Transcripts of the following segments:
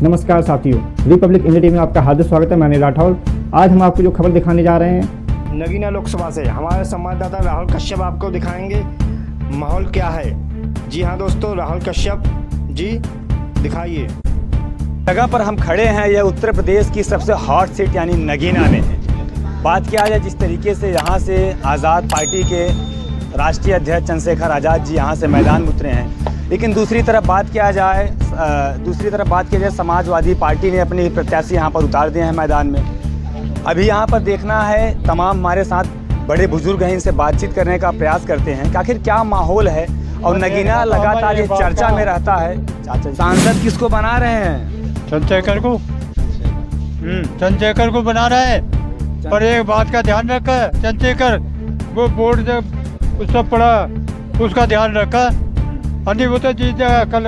नमस्कार साथियों, Republic India TV में आपका हार्दिक स्वागत है। मैं राठौर। आज हम आपको जो खबर दिखाने जा रहे हैं नगीना लोकसभा से, हमारे संवाददाता राहुल कश्यप आपको दिखाएंगे माहौल क्या है। जी हाँ दोस्तों, राहुल कश्यप जी दिखाइए। जगह पर हम खड़े हैं, यह उत्तर प्रदेश की सबसे हॉट सीट यानी नगीना में है। बात किया जाए जिस तरीके से यहाँ से आज़ाद पार्टी के राष्ट्रीय अध्यक्ष चंद्रशेखर आज़ाद जी यहाँ से मैदान में उतरे हैं, लेकिन दूसरी तरफ बात किया जाए समाजवादी पार्टी ने अपने प्रत्याशी यहाँ पर उतार दिए हैं मैदान में। अभी यहाँ पर देखना है, तमाम हमारे साथ बड़े बुजुर्ग हैं, इनसे बातचीत करने का प्रयास करते हैं कि आखिर क्या माहौल है। और नगीना लगातार ये चर्चा में रहता है। चाचा सांसद किसको बना रहे हैं? चंद्रशेखर को। चंद्रशेखर को बना रहा है, पर एक बात का ध्यान रखा, चंद्रशेखर वो बोर्ड जब उससे पढ़ा उसका ध्यान रखा, अन्य वो तो जीत जाएगा, कल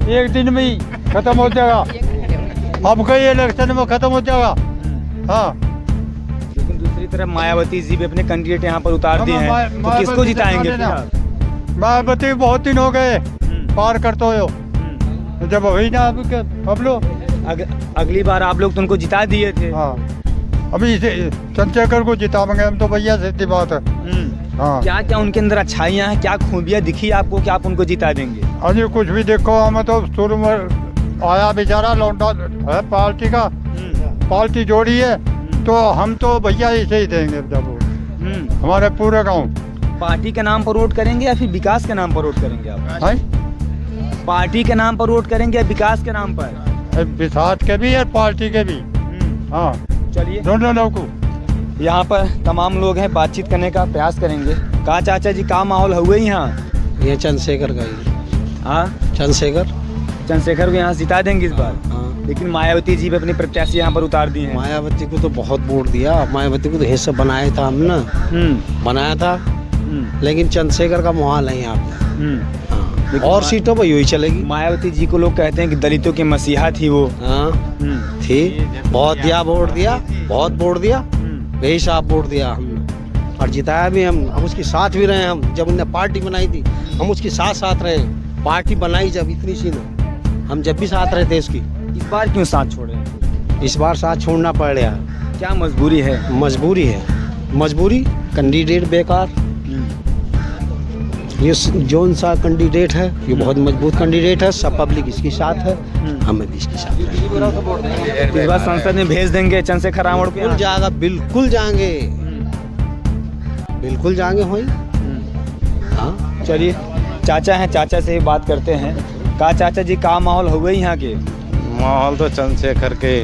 एक दिन में ही खत्म हो जाएगा। अब कई इलेक्शन में खत्म हो जाएगा। हाँ, लेकिन दूसरी तरफ मायावती जी भी अपने कैंडिडेट यहाँ पर उतार दिए हैं, तो किसको जिताएंगे? मायावती बहुत दिन हो गए पार करते हो, जब वही ना अब लोग अगली बार आप लोग तो उनको जिता दिए थे। हाँ, अभी चंद्रशेखर को जिताएंगे हम तो भैया, सीधी बात है। हाँ। क्या क्या उनके अंदर अच्छाइयाँ हैं, क्या खूबियाँ दिखी आपको कि आप उनको जिता देंगे? अरे कुछ भी देखो, हमें तो शुरू में आया बेचारा लौंडा है पार्टी का, पार्टी जोड़ी है, तो हम तो भैया इसे ही देंगे जब हमारे पूरे गांव। पार्टी के नाम पर वोट करेंगे या फिर विकास के नाम पर वोट करेंगे आप? पार्टी के नाम पर वोट करेंगे या विकास के नाम पर? विकास के भी और पार्टी के भी। हाँ, चलिए दोनों लोग को यहाँ पर तमाम लोग हैं, बातचीत करने का प्रयास करेंगे। कहा चाचा जी, का माहौल हुए यहाँ? ये चंद्रशेखर का ही। हाँ, चंद्रशेखर को यहाँ जिता देंगे इस बार। हाँ, लेकिन मायावती जी भी अपनी प्रत्याशी यहाँ पर उतार दिए हैं। मायावती को तो बहुत वोट दिया, मायावती को तो हिस्सा बनाया था हमने, बनाया था, लेकिन चंद्रशेखर का माहौल है यहाँ पे। और सीटों पर यही चलेगी। मायावती जी को लोग कहते हैं कि दलितों की मसीहा थी वो। हाँ थी, बहुत दिया वोट दिया, बहुत वोट दिया, बेहिसाब वोट दिया हमने, और जिताया भी हम उसके साथ भी रहे। हम जब उन्होंने पार्टी बनाई थी हम उसके साथ रहे। पार्टी बनाई जब इतनी सी न, हम जब भी साथ रहे थे उसकी। इस बार क्यों साथ छोड़े? इस बार साथ छोड़ना पड़ रहा। क्या मजबूरी है? मजबूरी है, मजबूरी। कैंडिडेट बेकार, ये जोन सा कैंडिडेट है, ये बहुत मजबूत कैंडिडेट है, सब पब्लिक इसके साथ है, हमें भी इसके साथ है। इस बार संसद में भेज देंगे चंद्रशेखर रावण को? बिल्कुल जाएगा, बिल्कुल जाएंगे, बिल्कुल जाएंगे। हो हाँ, चलिए चाचा हैं, चाचा से ही बात करते हैं। कहा चाचा जी, का माहौल हुए यहाँ के? माहौल तो चंद्रशेखर के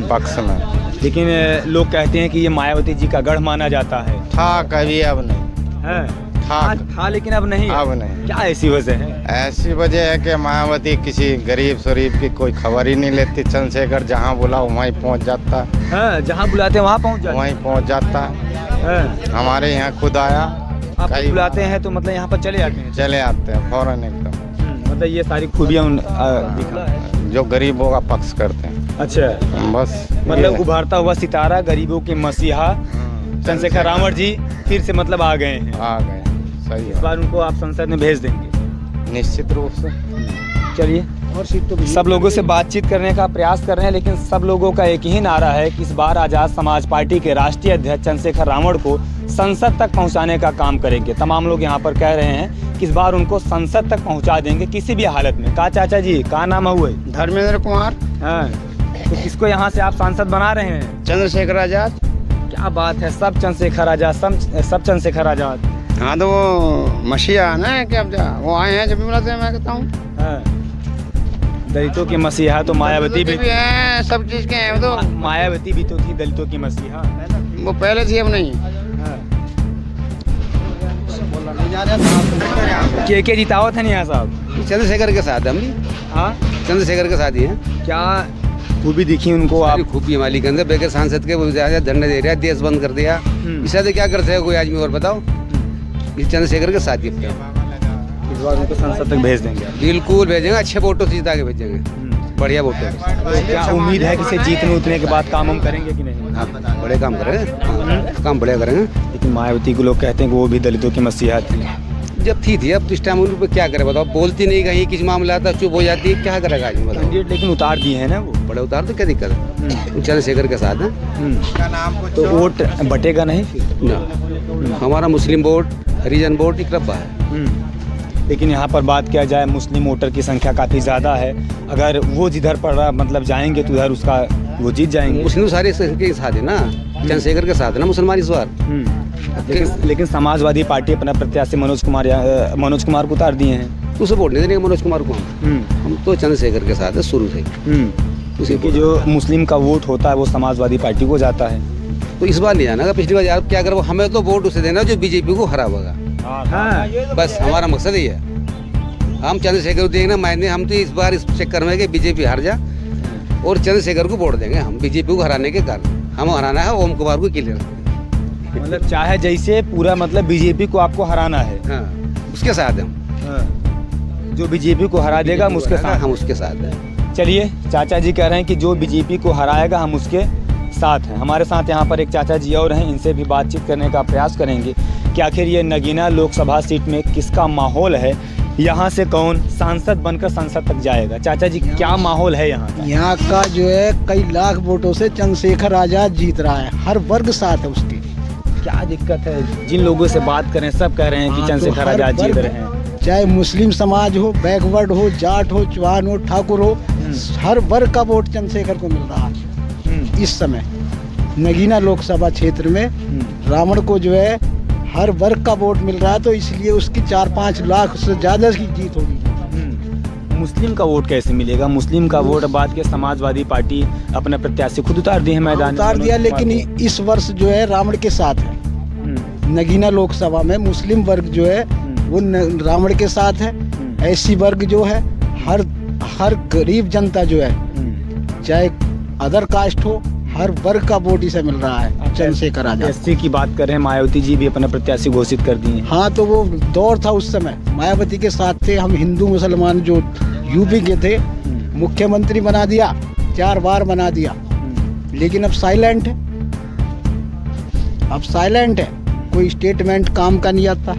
पक्ष में, लेकिन लोग कहते हैं कि ये मायावती जी का गढ़ माना जाता है। था कभी, अब नहीं है। था लेकिन अब नहीं। अब नहीं। क्या ऐसी वजह है? ऐसी वजह है कि मायावती किसी गरीब शरीफ की कोई खबर ही नहीं लेती। चंद्रशेखर जहाँ बुलाओ वहीं पहुँच जाता है। जहाँ बुलाते हैं वहाँ पहुँच जाता है। वहीं पहुँच जाता है। हमारे यहाँ खुद आया। आप बुलाते हैं तो मतलब यहाँ पर चले आते हैं? चले आते हैं फौरन एकदम। मतलब ये सारी खूबियाँ जो गरीबों का पक्ष करते हैं। अच्छा, बस मतलब उभरता हुआ सितारा, गरीबों के मसीहा चंद्रशेखर रावण जी फिर से मतलब आ गए हैं। आ गए, सही इस है। बार उनको आप संसद में भेज देंगे? निश्चित रूप से। चलिए, और सीट तो सब लोगों से बातचीत करने का प्रयास कर रहे हैं, लेकिन सब लोगों का एक ही नारा है कि इस बार आज़ाद समाज पार्टी के राष्ट्रीय अध्यक्ष चंद्रशेखर रावण को संसद तक पहुंचाने का काम करेंगे। तमाम लोग यहाँ पर कह रहे हैं कि इस बार उनको संसद तक पहुंचा देंगे किसी भी हालत में। कहा चाचा जी, का नाम हुए? धर्मेंद्र कुमार। हाँ, तो किसको यहाँ से आप सांसद बना रहे हैं? चंद्रशेखर आजाद। क्या बात है, सब चंद्रशेखर आजाद, सब चंद्रशेखर आजाद। हाँ, तो वो मसीहा है ना, क्या वो आए हैं जब भी बुलाते हैं, मैं कहता हूँ। दलितों की मसीहा तो मायावती भी है, सब चीज के हैं। तो मायावती भी तो थी दलितों की मसीहा, है ना? वो पहले थी, अब नहीं। के जितावत है यहाँ साहब? चंद्रशेखर के साथ हम भी। हाँ, चंद्रशेखर के साथ ही हैं। क्या खूबी दिखी उनको? आप खूबी मालिक अंदर बेकर सांसद के धरने दे रहा है, देश बंद कर दिया। इससे तो क्या करते हैं कोई आदमी, और बताओ। इस चंद्रशेखर के साथ ही इस बार उनको संसद तक भेज देंगे? बिल्कुल भेजेंगे, अच्छे वोटों से जिता के भेजेंगे, बढ़िया वोटों। तो क्या उम्मीद है कि इसे जीतने उतने के बाद काम हम करेंगे कि नहीं? हाँ, बड़े काम करेंगे, काम बढ़िया करेंगे। लेकिन मायावती को लोग कहते हैं कि वो भी दलितों की मसीहा थी। जब थी अब तो इस टाइम उन पे क्या करे बताओ, बोलती नहीं, कहीं किसी मामला आता चुप हो जाती है, क्या करेगा आदमी बताओ। कैंडिडेट लेकिन उतार दिए हैं ना वो। बड़े उतार तो क्या दिक्कत है, चंद्रशेखर के साथ है। तो वोट बटेगा नहीं फिर ना, हमारा मुस्लिम वोट, हरिजन वोट इकरब्बा है। लेकिन यहाँ पर बात किया जाए मुस्लिम वोटर की संख्या काफ़ी ज़्यादा है, अगर वो जिधर पर मतलब जाएंगे तो उधर उसका वो जीत जाएंगे। मुस्लिम सारे के साथ है ना, चंद्रशेखर के साथ है ना मुसलमान इस बार। लेकिन समाजवादी पार्टी अपना प्रत्याशी मनोज कुमार को उतार दिए हैं। तो उसे वोट नहीं देंगे मनोज कुमार को हम तो चंद्रशेखर के साथ है शुरू से। उसी की जो मुस्लिम का वोट होता है वो समाजवादी पार्टी को जाता है। तो इस बार नहीं जाना, पिछली बार यार क्या करो, हमें तो वोट उसे देना जो बीजेपी को हरावेगा। बस हमारा मकसद ही है, हम चंद्रशेखर को देंगे ना मायने, हम तो इस बार इस चक्कर में कि बीजेपी हार जा और चंद्रशेखर को वोट देंगे हम, बीजेपी को हराने के कारण हम हराना है ओम कुमार को क्लियर। मतलब चाहे जैसे पूरा मतलब बीजेपी को आपको हराना है। हाँ, उसके साथ हम, जो बीजेपी को हरा देगा हम उसके साथ, हम उसके साथ हैं। चलिए चाचा जी कह रहे हैं कि जो बीजेपी को हराएगा हम उसके साथ हैं। हमारे साथ यहाँ पर एक चाचा जी और हैं, इनसे भी बातचीत करने का प्रयास करेंगे कि आखिर ये नगीना लोकसभा सीट में किसका माहौल है, यहाँ से कौन सांसद बनकर संसद तक जाएगा। चाचा जी क्या माहौल है यहाँ का? यहाँ का जो है कई लाख वोटों से चंद्रशेखर आजाद जीत रहा है, हर वर्ग साथ है उसके। क्या दिक्कत है? जिन लोगों से बात करें सब कह रहे हैं कि चंद्रशेखर आजाद जीत रहे हैं। चाहे मुस्लिम समाज हो, बैकवर्ड हो, जाट हो, चौहान हो, ठाकुर हो, हर वर्ग का वोट चंद्रशेखर को मिल रहा है इस समय नगीना लोकसभा क्षेत्र में। रावण को जो है हर वर्ग का वोट मिल रहा है, तो इसलिए उसकी 4-5 लाख से ज़्यादा की जीत होगी। मुस्लिम का वोट कैसे मिलेगा? मुस्लिम का वोट बाद के समाजवादी पार्टी अपने प्रत्याशी खुद उतार दिए हैं मैदान में। उतार दिया, लेकिन इस वर्ष जो है रावण के साथ है। नगीना लोकसभा में मुस्लिम वर्ग जो है वो रावण के साथ है। ऐसी वर्ग जो है हर गरीब जनता जो है, चाहे अदर कास्ट हो, हर वर्ग का वोट इसे मिल रहा है चंद्रशेखर आजाद। एससी की बात कर रहे हैं, मायावती जी भी अपने प्रत्याशी घोषित कर दिए हैं। हाँ, तो वो दौर था उस समय, मायावती के साथ थे हम। हिंदू मुसलमान जो यूपी के थे, मुख्यमंत्री बना दिया, 4 बार बना दिया, लेकिन अब साइलेंट है। अब साइलेंट है, कोई स्टेटमेंट काम का नहीं आता।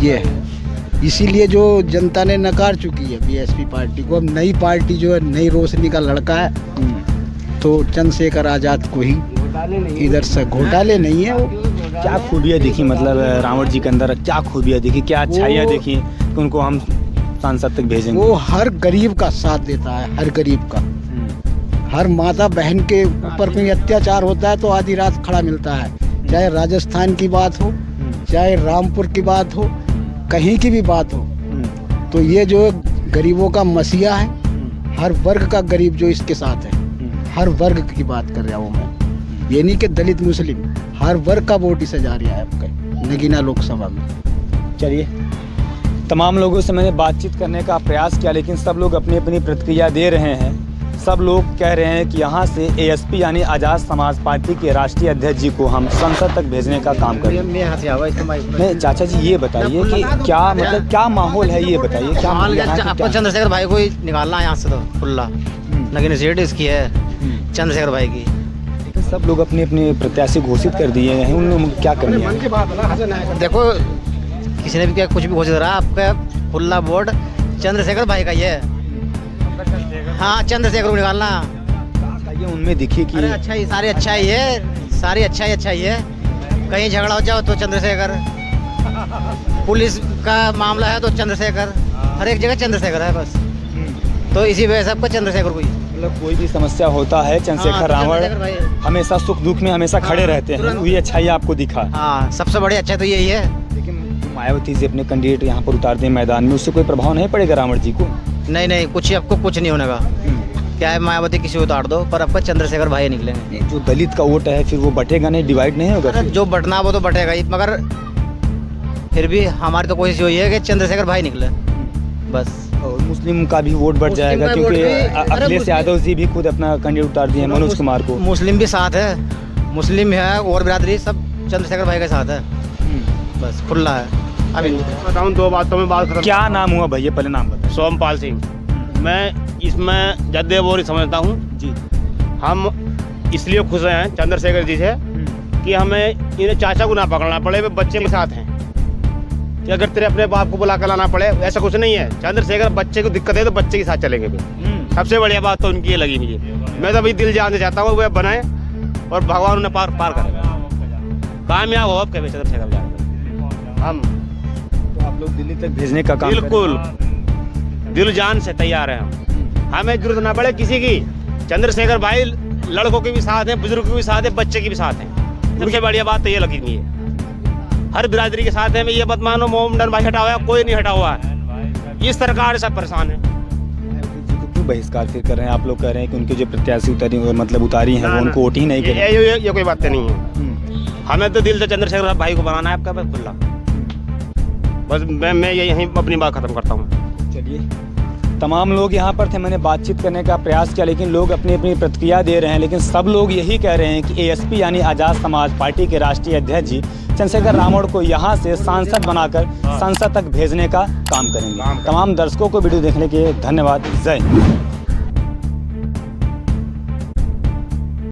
ये है, इसीलिए जो जनता ने नकार चुकी है बीएसपी पार्टी को। अब नई पार्टी जो है, नई रोशनी का लड़का है, तो चंद्रशेखर आजाद को ही इधर से घोटाले नहीं है। वो क्या खूबियाँ दिखी, मतलब रावण जी के अंदर क्या खूबियाँ दिखी, क्या अच्छाइयाँ दिखी कि उनको हम सांसद तक भेजेंगे? वो हर गरीब का साथ देता है, हर गरीब का। हर माता बहन के ऊपर कोई अत्याचार होता है तो आधी रात खड़ा मिलता है। चाहे राजस्थान की बात हो, चाहे रामपुर की बात हो, कहीं की भी बात हो, तो ये जो गरीबों का मसीहा है, हर वर्ग का गरीब जो इसके साथ है, हर वर्ग की बात कर रहा हूँ मैं। ये नहीं कि दलित मुस्लिम, हर वर्ग का वोट इसे जा रहा है आपका नगीना लोकसभा में। चलिए, तमाम लोगों से मैंने बातचीत करने का प्रयास किया, लेकिन सब लोग अपनी अपनी प्रतिक्रिया दे रहे हैं। सब लोग कह रहे हैं कि यहाँ से एएसपी यानी आज़ाद समाज पार्टी के राष्ट्रीय अध्यक्ष जी को हम संसद तक भेजने का काम करें। नहीं चाचा जी, ये बताइए कि क्या मतलब क्या माहौल है, ये बताइए क्या आपको चंद्रशेखर भाई को ही निकालना है यहाँ से, तो खुला नगीना सीट इसकी है चंद्रशेखर भाई की। लेकिन सब लोग अपने अपने प्रत्याशी घोषित कर दिए हैं, उन लोगों क्या करना है? देखो, किसी ने भी क्या कुछ भी घोषित करा, आपका खुला वोट चंद्रशेखर भाई का ही है। हाँ, चंद्रशेखर को निकालना। ये उनमें दिखी कि अच्छा ही, सारे अच्छा ही है, सारी अच्छा ही है। कहीं झगड़ा हो जाओ तो चंद्रशेखर, पुलिस का मामला है तो चंद्रशेखर, हर एक जगह चंद्रशेखर है बस। तो इसी वजह से आपको चंद्रशेखर को ही, मतलब कोई भी समस्या होता है चंद्रशेखर रावण हमेशा सुख दुख में हमेशा खड़े रहते हैं। वही अच्छाई आपको दिखा? हाँ, सबसे बड़ी अच्छा तो यही है। लेकिन मायावती जी अपने कैंडिडेट यहाँ पर उतार दें मैदान में, उससे कोई प्रभाव नहीं पड़ेगा रावण जी को? नहीं, आपको कुछ नहीं होने का। क्या है, मायावती किसी को उतार दो, पर आपको चंद्रशेखर भाई निकलेंगे। जो दलित का वोट है फिर वो बटेगा नहीं, डिवाइड नहीं होगा? जो बटना वो तो बटेगा ही, मगर फिर भी हमारी तो कोशिश यही है कि चंद्रशेखर भाई निकले बस। और मुस्लिम का भी वोट बढ़ जाएगा, क्योंकि अखिलेश यादव जी भी खुद अपना कैंडिडेट उतार दिए मनोज कुमार को। मुस्लिम भी साथ है, मुस्लिम है और बिरादरी सब चंद्रशेखर भाई के साथ है, बस खुला है। अभी बताऊँ 2 बातों में बात करूँ। क्या नाम हुआ भैया, पहले नाम बताओ। सोमपाल सिंह। मैं इसमें जद्दे बोरी समझता हूँ जी। हम इसलिए खुश हैं चंद्रशेखर जी से कि हमें इन्हें चाचा को ना पकड़ना पड़े, वे बच्चे के साथ हैं। कि अगर तेरे अपने बाप को बुला कर लाना पड़े, ऐसा कुछ नहीं है। चंद्रशेखर बच्चे को दिक्कत है तो बच्चे के साथ चलेंगे फिर। सबसे बढ़िया बात तो उनकी ये लगी मुझे। मैं तो अभी दिल जान से चाहता हूँ वे बनाए और भगवान उन्हें पार करेगा, कामयाब हो। अब कभी चंद्रशेखर जाएगा। हम तो आप लोग दिल्ली तक भेजने का काम बिल्कुल दिल जान से तैयार है। हम हमें जरूरत ना पड़े किसी की। चंद्रशेखर भाई लड़कों के भी साथ हैं, बुजुर्गों के भी साथ हैं, बच्चे के भी साथ हैं। सबसे बढ़िया बात तो ये लगी मुझे। हर बिरादरी के साथ है। मैं ये मत मानो मोहम्मदन भाई हटा हुआ है, कोई नहीं हटा हुआ है। इस सरकार सब परेशान है। क्यों बहिष्कार फिर कर रहे हैं? आप लोग कह रहे हैं कि उनके जो प्रत्याशी उतारी हैं वो उनको वोट ही नहीं करें। ये कोई बात नहीं है। हमें तो दिल से चंद्रशेखर भाई को बनाना है आपका बस खुला। बस मैं यहीं अपनी बात खत्म करता हूँ। चलिए, तमाम लोग यहाँ पर थे, मैंने बातचीत करने का प्रयास किया लेकिन लोग अपनी अपनी प्रतिक्रिया दे रहे हैं। लेकिन सब लोग यही कह रहे हैं कि ASP यानी आज़ाद समाज पार्टी के राष्ट्रीय अध्यक्ष जी चंद्रशेखर रावण को यहाँ से सांसद बनाकर संसद तक भेजने का काम करेंगे। तमाम दर्शकों को वीडियो देखने के लिए धन्यवाद। जय हिंद।